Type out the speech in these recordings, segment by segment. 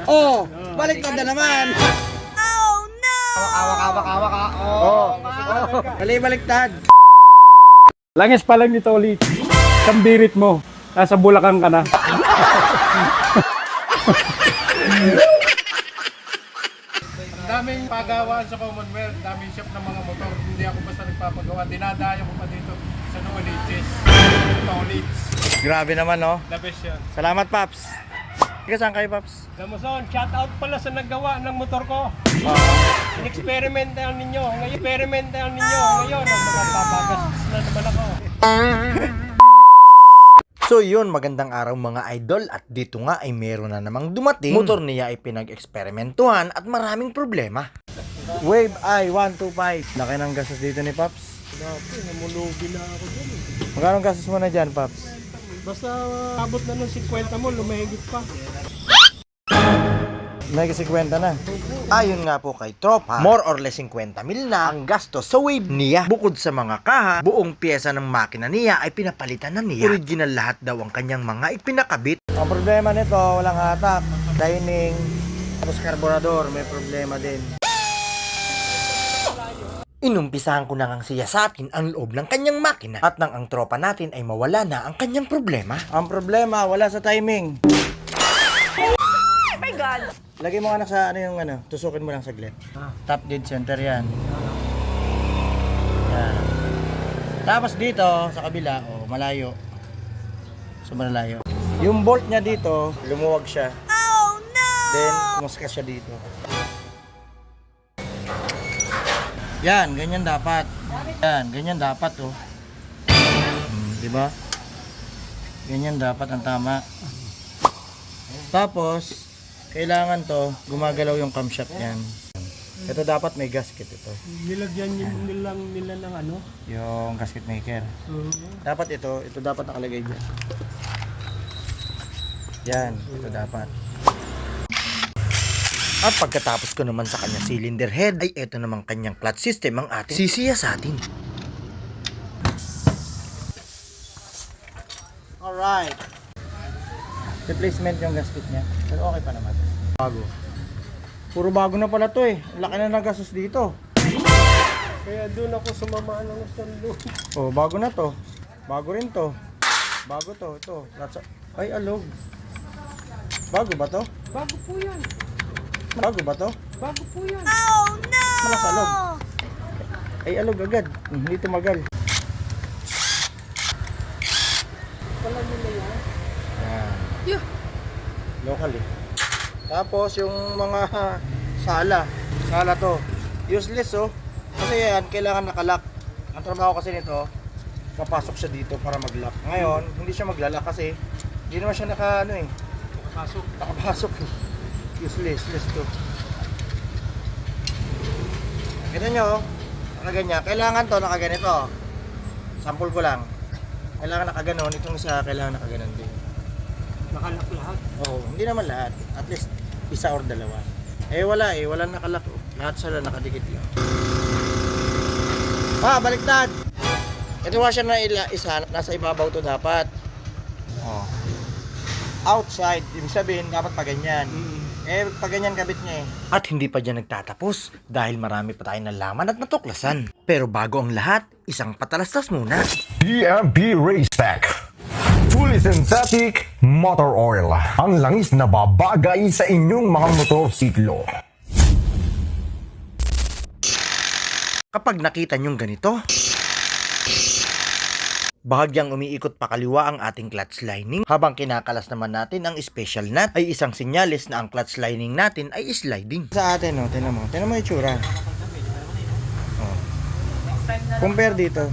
Oh, baliktad na naman. Awak. Oh. Mali baliktad. Langis pa lang nito ulit. Kambirit mo. Nasa Bulacan ka na. Ang daming pagawaan sa Commonwealth, daming shop ng mga motor. Hindi ako basta nagpapagawa. Dinadayo ko pa dito sa Knowledges. Knowledge. Grabe naman, no? The best yan. Salamat, Paps. Ika, saan kayo, Paps? Gamuson, shout out pala sa naggawa ng motor ko. In-experimentahan ninyo. Ngayon, ang magpapagas na naman ako. So yun, magandang araw mga idol, at dito nga ay meron na namang dumating. Motor niya ay pinag-eksperimentuhan at maraming problema. Wave i125. Laki ng gastos dito ni Paps. Namulubi na ako dyan. Magkano gastos mo na dyan, Paps? Basta abot na ng 50 mo, lumahigit pa. May 50 na. Ayon nga po kay Tropa, more or less 50 mil na ang gastos sa wave niya. Bukod sa mga kaha, buong pyesa ng makina niya ay pinapalitan na niya. Original lahat daw ang kanyang mga ipinakabit. Ang problema nito, walang hatak, dining, tapos karburador, may problema din. Inumpisahan ko na ngang siyasatin ang loob ng kanyang makina at nang ang tropa natin ay mawala na ang kanyang problema. Ang problema, wala sa timing. Oh my God! Lagay mo anak sa ano yung ano, tusukin mo lang saglit. Top dead center yan. Yan. Tapos dito, sa kabila, oh, malayo. So malayo. Yung bolt niya dito, lumuwag siya. Oh no! Then, kumuskas siya dito. Yan, ganyan dapat. Yan, ganyan dapat oh. Di ba? Ganyan dapat ang tama. Tapos, kailangan to, gumagalaw yung camshaft niyan. Ito dapat may gasket ito. Nilagyan nila ng ano? Yung gasket maker. Dapat ito dapat nakalagay dyan. Yan, ito dapat. At pagkatapos ko naman sa kanyang cylinder head, ay ito naman kanyang clutch system ang ating sisiyasatin. Alright. Replacement yung gasket niya. Pero okay pa naman. Bago. Puro bago na pala to eh. Laki na nagastos dito. Kaya doon ako sumamaan ng sando. Oh, bago na to. Bago rin to. Bago to, ito. Ay, alog. Bago ba to? Bago po yan. Bago ba to? Bago po yan. Oh no! Malas alog. Ay, alog agad. Hindi tumagal. Pala nila yan. Yan. Local eh. Tapos yung mga sala to. Useless oh. Kasi yan, kailangan nakalock. Ang trabaho kasi nito, papasok siya dito para mag-lock. Ngayon, hindi siya maglalak kasi hindi naman siya nakapasok eh. Useless to. Kita nyo, nakaganyan. Kailangan to nakaganito. Sample ko lang. Kailangan nakaganon. Itong isa, kailangan nakaganon din. Nakalak lahat. Oo, hindi naman lahat. At least, isa or dalawa. Eh, wala eh. Wala nakalak. Lahat sila nakadikit lang. Baliktad! Ito washer na isa, nasa ibabaw to dapat. Oh. Outside, ibig sabihin, dapat pa ganyan. Eh, pag ganyan kabit niya eh. At hindi pa dyan nagtatapos dahil marami pa tayong nalaman at natuklasan. Pero bago ang lahat, isang patalastas muna. DMP Racepack Fully Synthetic Motor Oil. Ang langis na babagay sa inyong mga motorsiklo. Kapag nakita nyong ganito, bahagyang umiikot pa kaliwa ang ating clutch lining. Habang kinakalas naman natin ang special nut, ay isang sinyalis na ang clutch lining natin ay sliding. Sa atin, no, tinan mo yung itsura. Oh. Compare dito.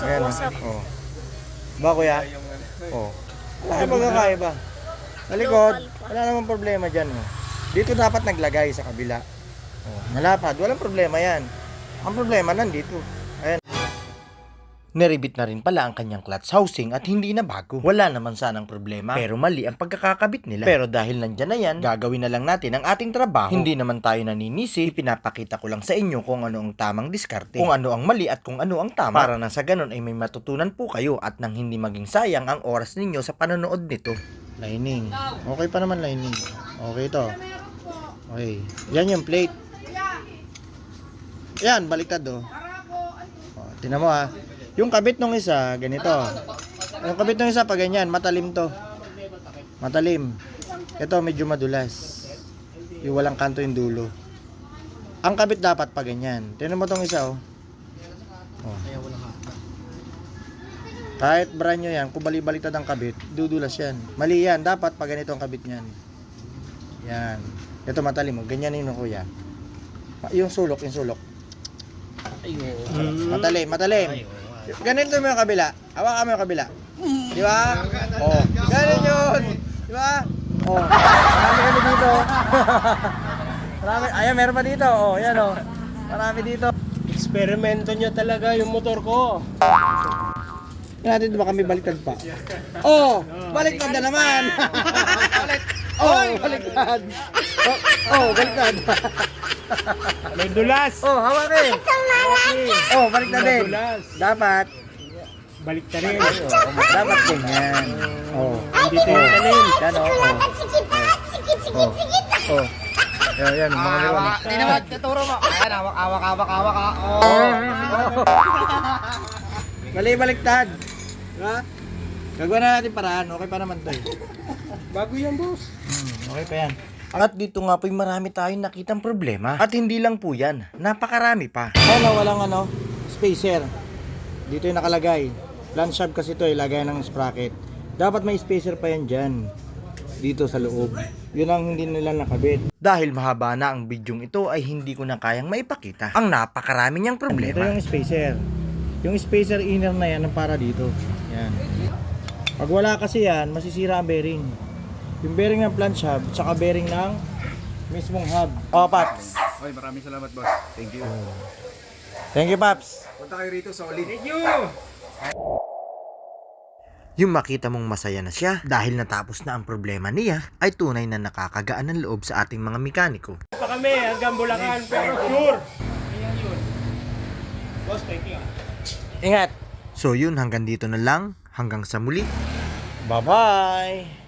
Ayan, oh. Ba kuya? Oh. Ay, magkakaiba. Sa likod, wala namang problema dyan. Oh. Dito dapat naglagay sa kabila. Oh. Nalapad, walang problema yan. Ang problema nandito. Ayan. Neribit na rin pala ang kanyang clutch housing at hindi na bago. Wala naman sanang problema, pero mali ang pagkakakabit nila. Pero dahil nandyan na yan, gagawin na lang natin ang ating trabaho. Hindi naman tayo naninisi, pinapakita ko lang sa inyo kung ano ang tamang diskarte, kung ano ang mali at kung ano ang tama. Para na sa ganun ay may matutunan po kayo at nang hindi maging sayang ang oras ninyo sa panonood nito. Lining. Okay pa naman lining. Okay to. Okay. Yan yung plate. Yan, baliktad oh. Tingnan mo ha. Yung kabit nung isa, ganito. Yung kabit nung isa, pa ganyan, matalim to. Matalim. Ito, medyo madulas. Yung walang kanto yung dulo. Ang kabit dapat pa ganyan. Tingnan mo tong isa, oh. Oh. Kahit brand nyo yan, kung bali-baliktad ang kabit, dudulas yan. Mali yan, dapat pa ganito ang kabit nyan. Yan. Ito matalim, oh. Ganyan yun, kuya. Yung sulok. Matalim. Ganito mo yung kabila. Hawakan mo yung kabila. Di ba? Oh. Ganun yun. Di ba? Oh. Marami kami dito. Marami. Ayan, meron pa dito. Oh, yan oh. Marami dito. Eksperimento niya talaga yung motor ko. Yan natin, diba kami baliktad pa? Oh! Baliktad na naman! Baliktad! Baliktad! May dulas. Hawakin! Baliktad din! Dulas. Dapat! Balik ta rin. Dapat ganyan! Hindi tayo talim. Yan Yan, mga liwanag. Hindi naman, tuturo mo. Ayan, awak. Mali baliktad! Diba? Gagawa na natin paraan. Okay pa naman to eh. Bago yan, boss. Okay pa yan. At dito nga po'y marami tayong nakitang problema. At hindi lang po yan, napakarami pa. Walang spacer. Dito yung nakalagay. Plant shop kasi ito, ilagay ng sprocket. Dapat may spacer pa yan dyan. Dito sa loob. Yun ang hindi nila nakabit. Dahil mahaba na ang bidyong ito ay hindi ko na kayang maipakita ang napakarami niyang problema. Ito yung spacer. Yung spacer inner na yan ang para dito. Yan. Pag wala kasi yan, masisira ang bearing. Yung bearing ng plant hub, tsaka bearing ng mismong hub. Paps. Oy, maraming salamat, boss. Thank you. Thank you, Paps. Punta kayo rito, solid. Thank you. Yung makita mong masaya na siya dahil natapos na ang problema niya ay tunay na nakakagaan ng loob sa ating mga mekaniko. Pa kami hanggang Bulacan, pero sure. Ayan yun. Boss, thank you. Ingat! So yun, hanggang dito na lang. Hanggang sa muli. Bye-bye!